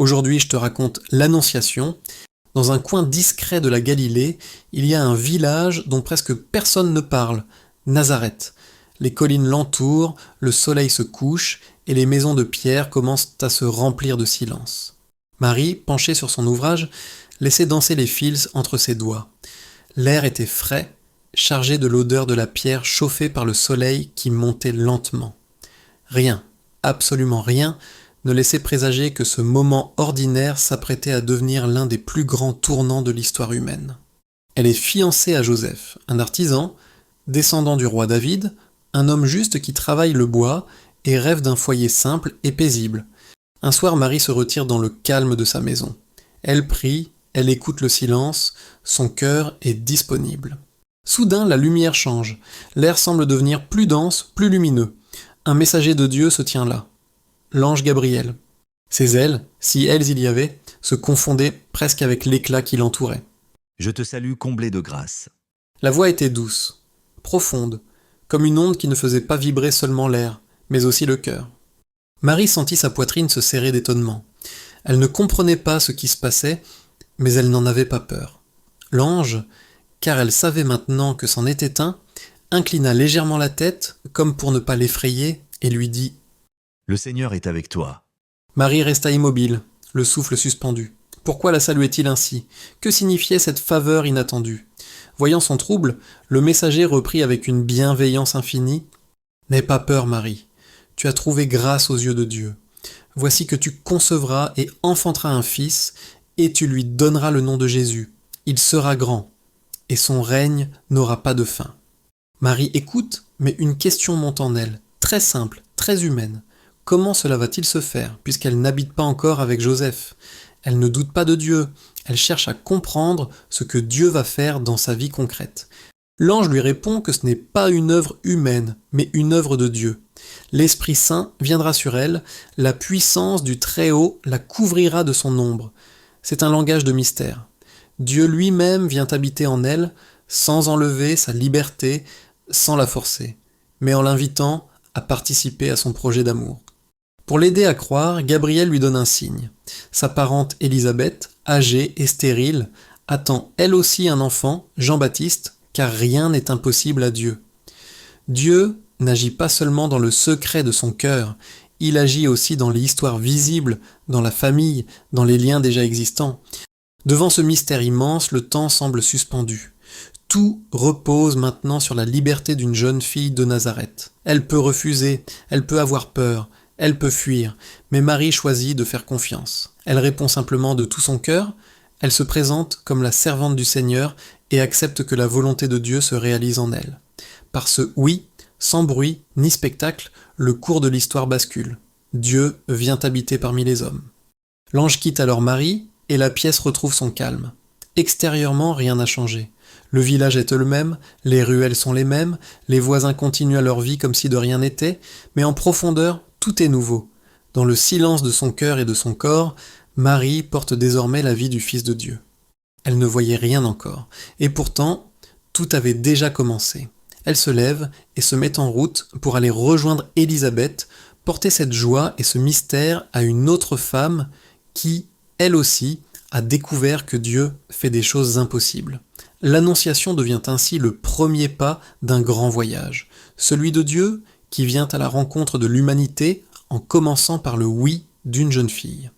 Aujourd'hui, je te raconte l'Annonciation. Dans un coin discret de la Galilée, il y a un village dont presque personne ne parle, Nazareth. Les collines l'entourent, le soleil se couche et les maisons de pierre commencent à se remplir de silence. Marie, penchée sur son ouvrage, laissait danser les fils entre ses doigts. L'air était frais, chargé de l'odeur de la pierre chauffée par le soleil qui montait lentement. Rien, absolument rien, ne laissait présager que ce moment ordinaire s'apprêtait à devenir l'un des plus grands tournants de l'histoire humaine. Elle est fiancée à Joseph, un artisan, descendant du roi David, un homme juste qui travaille le bois et rêve d'un foyer simple et paisible. Un soir, Marie se retire dans le calme de sa maison. Elle prie, elle écoute le silence, son cœur est disponible. Soudain, la lumière change. L'air semble devenir plus dense, plus lumineux. Un messager de Dieu se tient là. L'ange Gabriel. Ses ailes, si elles il y avait, se confondaient presque avec l'éclat qui l'entourait. Je te salue comblée de grâce. La voix était douce, profonde, comme une onde qui ne faisait pas vibrer seulement l'air, mais aussi le cœur. Marie sentit sa poitrine se serrer d'étonnement. Elle ne comprenait pas ce qui se passait, mais elle n'en avait pas peur. L'ange, car elle savait maintenant que c'en était un, inclina légèrement la tête, comme pour ne pas l'effrayer, et lui dit « Le Seigneur est avec toi. » Marie resta immobile, le souffle suspendu. Pourquoi la saluait-il ainsi? Que signifiait cette faveur inattendue? Voyant son trouble, le messager reprit avec une bienveillance infinie « N'aie pas peur, Marie. Tu as trouvé grâce aux yeux de Dieu. Voici que tu concevras et enfanteras un fils, et tu lui donneras le nom de Jésus. Il sera grand, et son règne n'aura pas de fin. » Marie écoute, mais une question monte en elle, très simple, très humaine. Comment cela va-t-il se faire, puisqu'elle n'habite pas encore avec Joseph? Elle ne doute pas de Dieu, elle cherche à comprendre ce que Dieu va faire dans sa vie concrète. L'ange lui répond que ce n'est pas une œuvre humaine, mais une œuvre de Dieu. L'Esprit Saint viendra sur elle, la puissance du Très-Haut la couvrira de son ombre. C'est un langage de mystère. Dieu lui-même vient habiter en elle, sans enlever sa liberté, sans la forcer, mais en l'invitant à participer à son projet d'amour. Pour l'aider à croire, Gabriel lui donne un signe. Sa parente Élisabeth, âgée et stérile, attend elle aussi un enfant, Jean-Baptiste, car rien n'est impossible à Dieu. Dieu n'agit pas seulement dans le secret de son cœur, il agit aussi dans l'histoire visible, dans la famille, dans les liens déjà existants. Devant ce mystère immense, le temps semble suspendu. Tout repose maintenant sur la liberté d'une jeune fille de Nazareth. Elle peut refuser, elle peut avoir peur, elle peut fuir, mais Marie choisit de faire confiance. Elle répond simplement de tout son cœur, elle se présente comme la servante du Seigneur et accepte que la volonté de Dieu se réalise en elle. Par ce oui, sans bruit ni spectacle, le cours de l'histoire bascule. Dieu vient habiter parmi les hommes. L'ange quitte alors Marie et la pièce retrouve son calme. Extérieurement, rien n'a changé. Le village est le même, les ruelles sont les mêmes, les voisins continuent à leur vie comme si de rien n'était, mais en profondeur, tout est nouveau. Dans le silence de son cœur et de son corps, Marie porte désormais la vie du Fils de Dieu. Elle ne voyait rien encore, et pourtant, tout avait déjà commencé. Elle se lève et se met en route pour aller rejoindre Élisabeth, porter cette joie et ce mystère à une autre femme qui, elle aussi, a découvert que Dieu fait des choses impossibles. L'Annonciation devient ainsi le premier pas d'un grand voyage, celui de Dieu qui vient à la rencontre de l'humanité en commençant par le oui d'une jeune fille.